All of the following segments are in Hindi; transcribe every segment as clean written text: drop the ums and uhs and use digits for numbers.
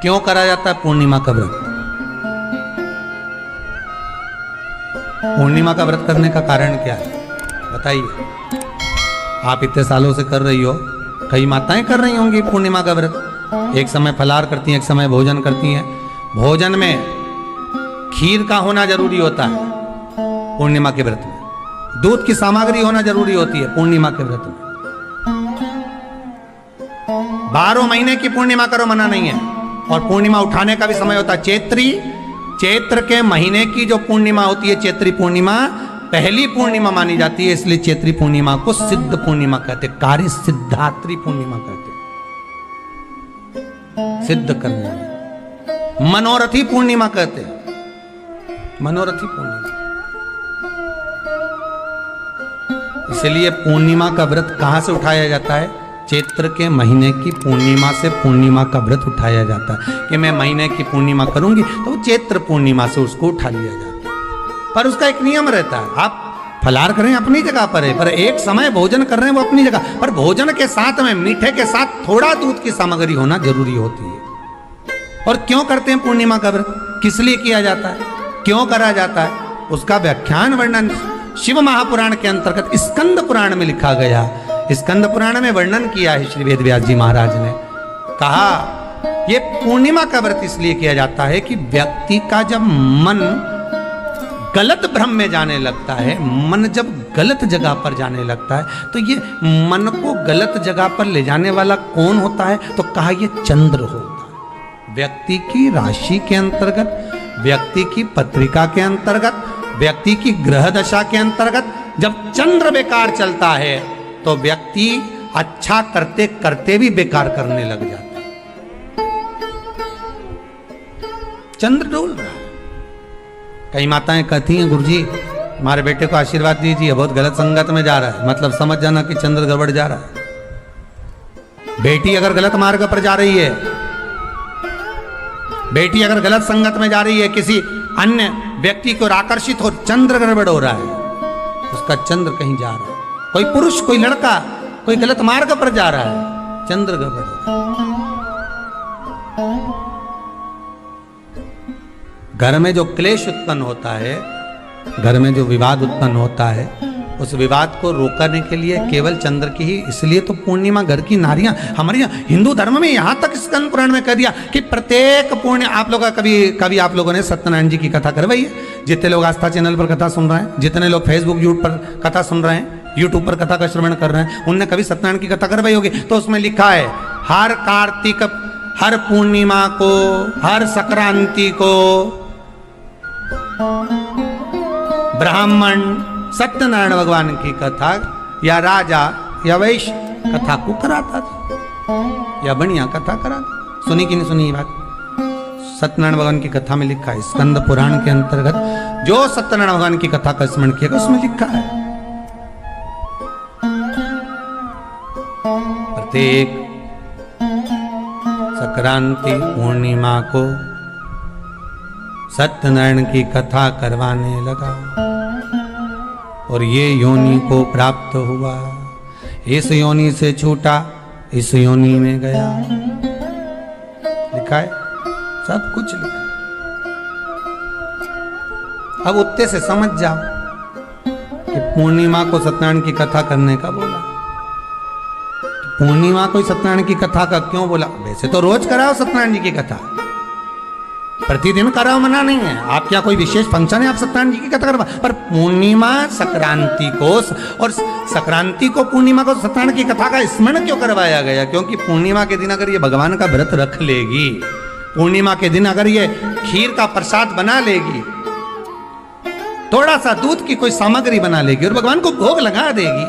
क्यों करा जाता है पूर्णिमा का व्रत? पूर्णिमा का व्रत करने का कारण क्या है बताइए? आप इतने सालों से कर रही हो, कई माताएं कर रही होंगी पूर्णिमा का व्रत। एक समय फलाहार करती हैं, एक समय भोजन करती हैं। भोजन में खीर का होना जरूरी होता है पूर्णिमा के व्रत में। दूध की सामग्री होना जरूरी होती है पूर्णिमा के व्रत में। 12 महीने की पूर्णिमा करो, मना नहीं है। और पूर्णिमा उठाने का भी समय होता है। चैत्र के महीने की जो पूर्णिमा होती है, चैत्री पूर्णिमा पहली पूर्णिमा मानी जाती है, इसलिए चैत्री पूर्णिमा को सिद्ध पूर्णिमा कहते, कार्य सिद्धात्री पूर्णिमा कहते, सिद्ध करने। मनोरथी पूर्णिमा कहते, मनोरथी पूर्णिमा। इसलिए पूर्णिमा का व्रत कहां से उठाया जाता है? चैत्र के महीने की पूर्णिमा से पूर्णिमा का व्रत उठाया जाता है कि मैं महीने की पूर्णिमा करूंगी तो चैत्र पूर्णिमा से उसको उठा लिया जाता है। पर उसका एक नियम रहता है, आप फलाहार करें अपनी जगह पर है, पर एक समय भोजन कर रहे हैं वो अपनी जगह पर। भोजन के साथ में मीठे के साथ थोड़ा दूध की सामग्री होना जरूरी होती है। और क्यों करते हैं पूर्णिमा का व्रत? किस लिए किया जाता है, क्यों करा जाता है? उसका व्याख्यान वर्णन शिव महापुराण के अंतर्गत स्कंद पुराण में लिखा गया। स्कंद पुराण में वर्णन किया है श्री वेदव्यास जी महाराज ने। कहा ये पूर्णिमा का व्रत इसलिए किया जाता है कि व्यक्ति का जब मन गलत भ्रम में जाने लगता है, मन जब गलत जगह पर जाने लगता है, तो ये मन को गलत जगह पर ले जाने वाला कौन होता है? तो कहा ये चंद्र होता है। व्यक्ति की राशि के अंतर्गत, व्यक्ति की पत्रिका के अंतर्गत, व्यक्ति की ग्रह दशा के अंतर्गत जब चंद्र बेकार चलता है तो व्यक्ति अच्छा करते करते भी बेकार करने लग जाता है। चंद्र डोल रहा है। कई माताएं कहती हैं गुरुजी हमारे बेटे को आशीर्वाद दीजिए, बहुत गलत संगत में जा रहा है। मतलब समझ जाना कि चंद्र गड़बड़ जा रहा है। बेटी अगर गलत मार्ग पर जा रही है, बेटी अगर गलत संगत में जा रही है, किसी अन्य व्यक्ति को आकर्षित हो, चंद्र गड़बड़ हो रहा है, उसका चंद्र कहीं जा रहा है। कोई पुरुष, कोई लड़का, कोई गलत मार्ग पर जा रहा है, चंद्र गड़बड़ हो रहा है। घर में जो क्लेश उत्पन्न होता है, घर में जो विवाद उत्पन्न होता है, उस विवाद को रोकने के लिए केवल चंद्र की ही, इसलिए तो पूर्णिमा घर की नारियां हमारे यहाँ हिंदू धर्म में यहाँ तक स्कंद पुराण में कह दिया कि प्रत्येक पूर्ण आप लोग कभी आप लोगों ने सत्यनारायण जी की कथा करवाई है? जितने लोग आस्था चैनल पर कथा सुन रहे हैं, जितने लोग फेसबुक यूट्यूब पर कथा सुन रहे हैं, यूट्यूब पर कथा का श्रवण कर रहे हैं, उनने कभी सत्यनारायण की कथा करवाई होगी। तो उसमें लिखा है हर कार्तिक, हर पूर्णिमा को, हर संक्रांति को ब्राह्मण सत्यनारायण भगवान की कथा या राजा या वैश्य कथा को कराता था या बढ़िया कथा कराता। सुनी कि नहीं सुनी ये बात? सत्यनारायण भगवान की कथा में लिखा है, स्कंद पुराण के अंतर्गत जो सत्यनारायण भगवान की कथा का स्मरण किया उसमें लिखा है प्रत्येक संक्रांति पूर्णिमा को सत्यनारायण की कथा करवाने लगा और ये योनि को प्राप्त हुआ, इस योनि से छूटा, इस योनि में गया। लिखा है, सब कुछ लिखा। अब उत्ते से समझ जाओ कि पूर्णिमा को सत्यनारायण की कथा करने का बोला। पूर्णिमा को सत्यनारायण की कथा का क्यों बोला? वैसे तो रोज कराओ सत्यनारायण जी की कथा, प्रतिदिन कराओ, मना नहीं है। आप क्या कोई विशेष फंक्शन है आप सत्यनारायण जी की कथा करवा? पर पूर्णिमा संक्रांति को और संक्रांति को पूर्णिमा को सत्यनारायण की कथा का स्मरण क्यों करवाया गया? क्योंकि पूर्णिमा के दिन अगर ये भगवान का व्रत रख लेगी, पूर्णिमा के दिन अगर ये खीर का प्रसाद बना लेगी, थोड़ा सा दूध की कोई सामग्री बना लेगी और भगवान को भोग लगा देगी,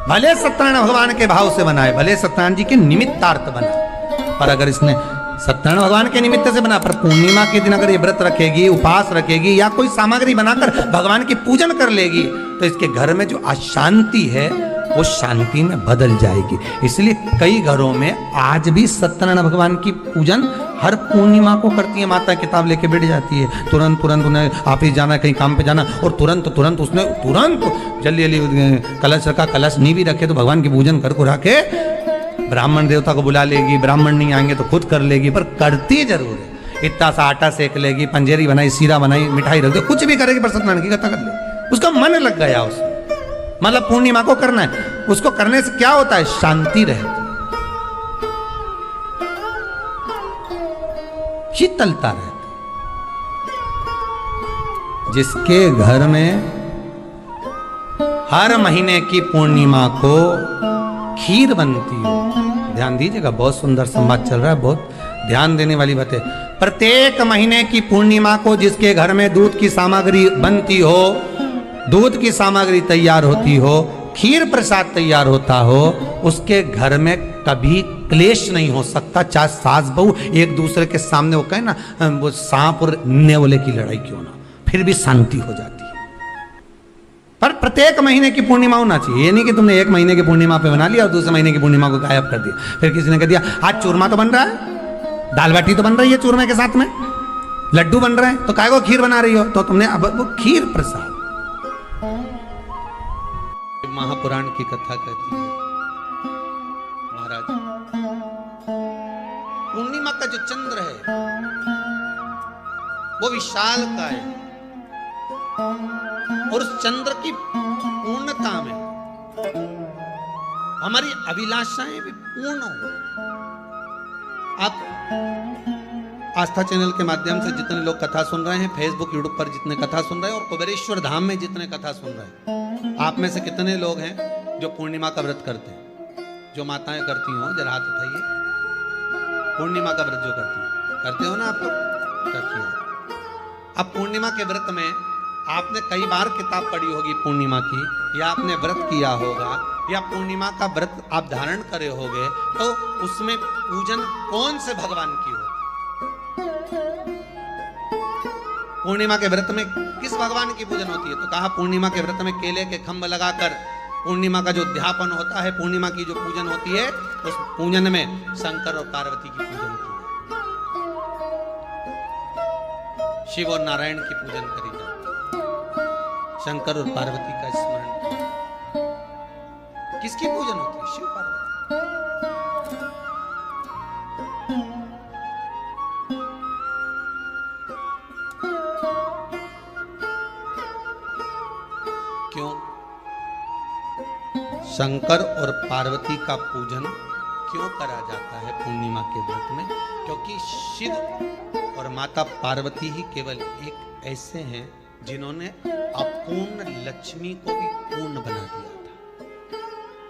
भले सत्यनारायण भगवान के भाव से बनाए, भले सत्यनारायण जी के निमित्तार्थ बनाए, पर अगर इसने सत्यनारायण भगवान के निमित्त से बना, पर पूर्णिमा के दिन अगर ये व्रत रखेगी, उपास रखेगी या कोई सामग्री बनाकर भगवान की पूजन कर लेगी, तो इसके घर में जो अशांति है वो शांति में बदल जाएगी। इसलिए कई घरों में आज भी सत्यनारायण भगवान की पूजन हर पूर्णिमा को करती है। माता किताब लेके बैठ जाती है, तुरंत उन्हें ऑफिस जाना, कहीं काम पे जाना, और तुरंत उसने जल्दी कलश रखा, कलश नहीं भी रखे तो भगवान की पूजन कर को रखे ब्राह्मण देवता को बुला लेगी, ब्राह्मण नहीं आएंगे तो खुद कर लेगी, पर करती जरूर है। इतना सा आटा सेक लेगी, पंजेरी बनाई, सीरा बनाई, मिठाई रख दो, कुछ भी करेगी पर सत्यनारायण की कथा कर ले। उसका मन लग गया उसमें, मतलब पूर्णिमा को करना है। उसको करने से क्या होता है? शांति रहती, शीतलता रहती। जिसके घर में हर महीने की पूर्णिमा को खीर बनती हो, ध्यान दीजिएगा, बहुत सुंदर संवाद चल रहा है, बहुत ध्यान देने वाली बात है। प्रत्येक महीने की पूर्णिमा को जिसके घर में दूध की सामग्री बनती हो, दूध की सामग्री तैयार होती हो, खीर प्रसाद तैयार होता हो, उसके घर में कभी क्लेश नहीं हो सकता। चाहे सास बहू एक दूसरे के सामने वो कहे ना, वो सांप और नेवले की लड़ाई क्यों ना, फिर भी शांति हो जाती है। पर प्रत्येक महीने की पूर्णिमा होना चाहिए। ये नहीं कि तुमने एक महीने की पूर्णिमा पे बना लिया और दूसरे महीने की पूर्णिमा को गायब कर दिया। फिर किसी ने कह दिया आज चूरमा तो बन रहा है, दाल बाटी तो बन रही है चूरमे के साथ में, लड्डू बन रहे हैं, तो काय को खीर बना रही हो? तो तुमने अब वो खीर प्रसाद। महापुराण की कथा कहती है महाराज, पूर्णिमा का जो चंद्र है वो विशाल का है, और उस चंद्र की पूर्णता में हमारी अभिलाषाएं भी पूर्ण हो। आप आस्था चैनल के माध्यम से जितने लोग कथा सुन रहे हैं, फेसबुक यूट्यूब पर जितने कथा सुन रहे हैं, और कुबेरेश्वर धाम में जितने कथा सुन रहे हैं, आप में से कितने लोग हैं जो पूर्णिमा का व्रत करते हैं? जो माताएं करती हो जरा हाथ उठाइए। पूर्णिमा का व्रत जो करते हो ना आप लोग, रखिए। अब पूर्णिमा के व्रत में आपने कई बार किताब पढ़ी होगी पूर्णिमा की, या आपने व्रत किया होगा, या पूर्णिमा का व्रत आप धारण करे होगे, तो उसमें पूजन कौन से भगवान की हो? पूर्णिमा के व्रत में किस भगवान की पूजन होती है? तो कहा पूर्णिमा के व्रत में केले के खंभ लगाकर पूर्णिमा का जो उद्यापन होता है, पूर्णिमा की जो पूजन होती है, उस पूजन में शंकर और पार्वती की पूजन की, शिव और नारायण की पूजन करी जाती, शंकर और पार्वती का स्मरण करें। किसकी पूजन होती है? शिव पार्वती। क्यों शंकर और पार्वती का पूजन क्यों करा जाता है पूर्णिमा के व्रत में? क्योंकि शिव और माता पार्वती ही केवल एक ऐसे हैं जिन्होंने अपूर्ण लक्ष्मी को भी पूर्ण बना दिया था।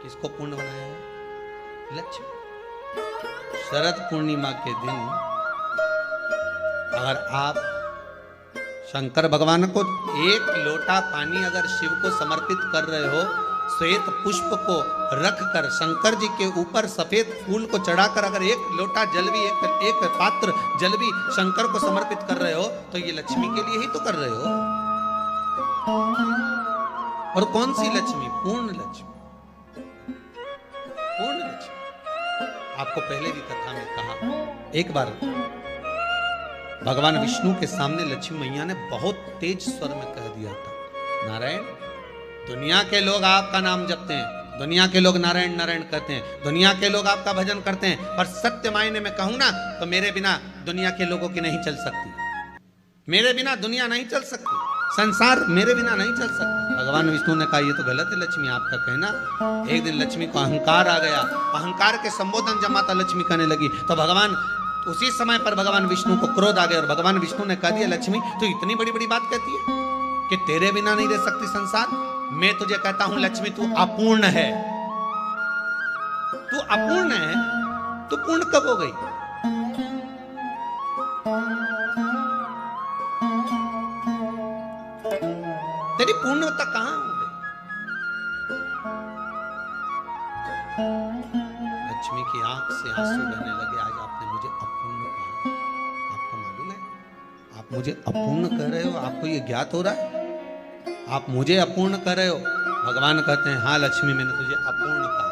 किसको पूर्ण बनाया है? लक्ष्मी। शरद पूर्णिमा के दिन अगर आप शंकर भगवान को एक लोटा पानी अगर शिव को समर्पित कर रहे हो, श्वेत पुष्प को रखकर शंकर जी के ऊपर सफेद फूल को चढ़ाकर अगर एक लोटा जल भी, एक पात्र जल भी शंकर को समर्पित कर रहे हो, तो ये लक्ष्मी के लिए ही तो कर रहे हो। और कौन सी लक्ष्मी? पूर्ण लक्ष्मी। पूर्ण लक्ष्मी। आपको पहले भी कथा में कहा, एक बार भगवान विष्णु के सामने लक्ष्मी मैया ने बहुत तेज स्वर में कह दिया था, नारायण, दुनिया के लोग आपका नाम जपते हैं, दुनिया के लोग नारायण नारायण कहते हैं, दुनिया के लोग आपका भजन करते हैं, पर सत्य मायने में कहूं ना तो मेरे बिना दुनिया के लोगों की नहीं चल सकती, मेरे बिना दुनिया नहीं चल सकती, संसार मेरे बिना नहीं चल सकता। भगवान विष्णु ने कहा ये तो गलत है लक्ष्मी आपका कहना। एक दिन लक्ष्मी को अहंकार आ गया, अहंकार के संबोधन जब माता लक्ष्मी करने लगी तो भगवान उसी समय पर भगवान विष्णु को क्रोध आ गया, और भगवान विष्णु ने कह दिया लक्ष्मी तू इतनी बड़ी बड़ी बात कहती है कि तेरे बिना नहीं रह सकती संसार। मैं तुझे कहता हूं लक्ष्मी तू अपूर्ण है, तू अपूर्ण है, तू पूर्ण कब हो गई? तेरी पूर्णता कहां हो गई? लक्ष्मी की आंख से आंसू बहने लगे, आज आपने मुझे अपूर्ण कहा। आपको मालूम है आप मुझे अपूर्ण कह रहे हो? आपको ये ज्ञात हो रहा है आप मुझे अपूर्ण कर रहे हो? भगवान कहते हैं हाँ लक्ष्मी मैंने तुझे अपूर्ण कहा।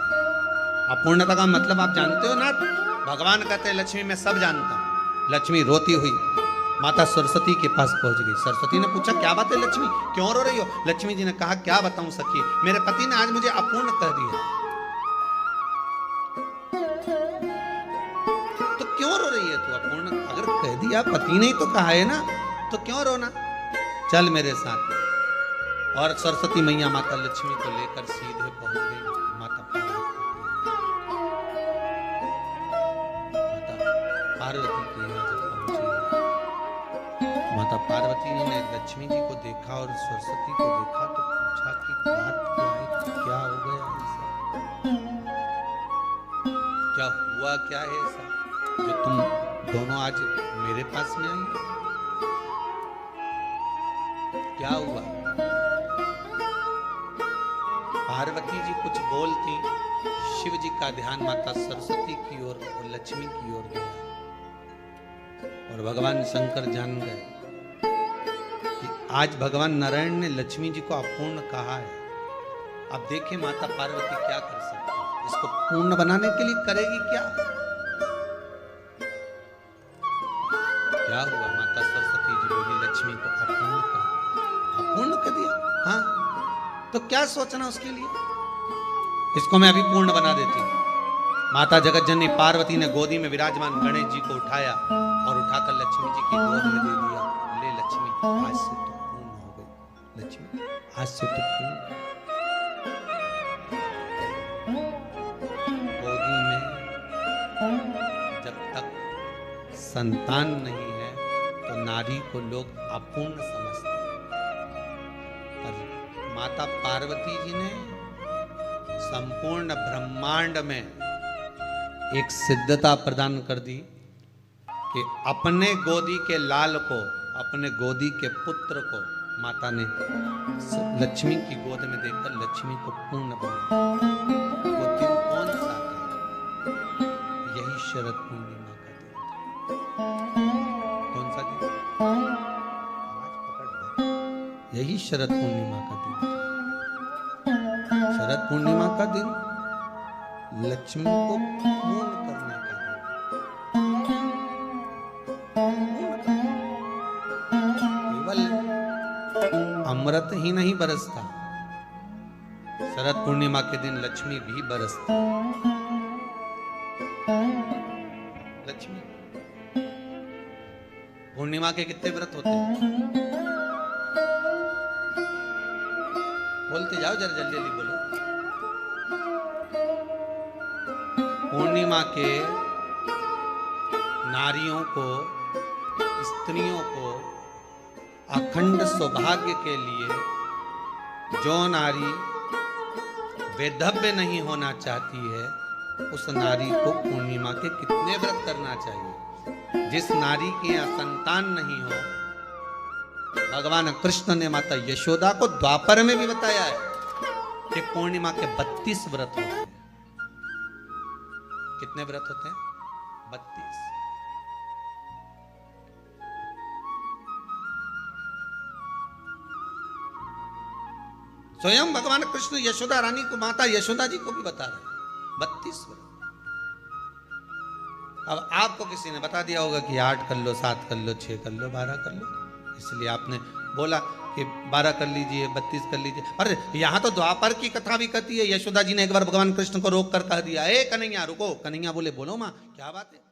अपूर्णता का मतलब आप जानते हो ना? भगवान कहते हैं लक्ष्मी मैं सब जानता हूं। लक्ष्मी रोती हुई माता सरस्वती के पास पहुंच गई। सरस्वती ने पूछा क्या बात है लक्ष्मी, क्यों रो रही हो? लक्ष्मी जी ने कहा क्या बताऊं सखी, मेरे पति ने आज मुझे अपूर्ण कह दिया। कह दिया, पति ने ही तो कहा है ना, तो क्यों रोना, चल मेरे साथ। और सरस्वती मैया माता लक्ष्मी को लेकर सीधे पहुंच गई माता पार्वती के यहाँ जब पहुंची, माता पार्वती ने लक्ष्मी जी को देखा और सरस्वती को देखा तो पूछा कि बात क्या है, क्या हो गया ऐसा, क्या हुआ, क्या है ऐसा जो तुम दोनों आज मेरे पास में आई, क्या हुआ। पार्वती जी कुछ बोलती, शिव जी का ध्यान माता सरस्वती की ओर और लक्ष्मी की ओर गया और भगवान शंकर जान गए कि आज भगवान नारायण ने लक्ष्मी जी को अपूर्ण कहा है। अब देखें माता पार्वती क्या कर सकती है, इसको पूर्ण बनाने के लिए करेगी क्या। क्या हुआ, माता सरस्वती जी बोली लक्ष्मी को अपूर्ण कर, अपूर्ण कर दिया, हाँ तो क्या सोचना उसके लिए, इसको मैं अभी पूर्ण बना देती हूँ। माता जगत जननी पार्वती ने गोदी में विराजमान गणेश जी को उठाया और उठाकर लक्ष्मी जी की गोद में दे दिया। ले लक्ष्मी, आज से तो पूर्ण हो गई, लक्ष्मी आज से तो पूर्ण। गोदी में जब तक संतान नहीं है तो नारी को लोग अपूर्ण समझते हैं, पर माता पार्वती जी ने संपूर्ण ब्रह्मांड में एक सिद्धता प्रदान कर दी कि अपने गोदी के लाल को, अपने गोदी के पुत्र को माता ने लक्ष्मी की गोद में देकर लक्ष्मी को पूर्ण बनाया। वो दिन कौन सा था, यही शरद पूर्णिमा का दिन था। कौन सा दिन, आवाज पकड़, यही शरद पूर्णिमा का दिन था। शरद पूर्णिमा का दिन लक्ष्मी को पूर्ण करने का दिन, केवल अमृत ही नहीं बरसता, शरद पूर्णिमा के दिन लक्ष्मी भी बरसती। लक्ष्मी पूर्णिमा के कितने व्रत होते हैं, बोलते जाओ जरा, जल्दी जल्दी बोलो। पूर्णिमा के नारियों को, स्त्रियों को अखंड सौभाग्य के लिए, जो नारी वैधव्य नहीं होना चाहती है उस नारी को पूर्णिमा के कितने व्रत करना चाहिए। जिस नारी के यहाँ संतान नहीं हो, भगवान कृष्ण ने माता यशोदा को द्वापर में भी बताया है कि पूर्णिमा के 32 व्रत होते हैं। कितने व्रत होते हैं, 32। स्वयं भगवान कृष्ण यशोदा रानी को, माता यशोदा जी को भी बता रहे 32 व्रत। अब आपको किसी ने बता दिया होगा कि 8 कर लो, 7 कर लो, 6 कर लो, 12 कर लो, इसलिए आपने बोला कि 12 कर लीजिए, 32 कर लीजिए। अरे यहाँ तो द्वापर की कथा भी कहती है। यशोदा जी ने एक बार भगवान कृष्ण को रोक कर कह दिया, ए कन्हैया रुको। कन्हैया बोले, बोलो माँ क्या बात है।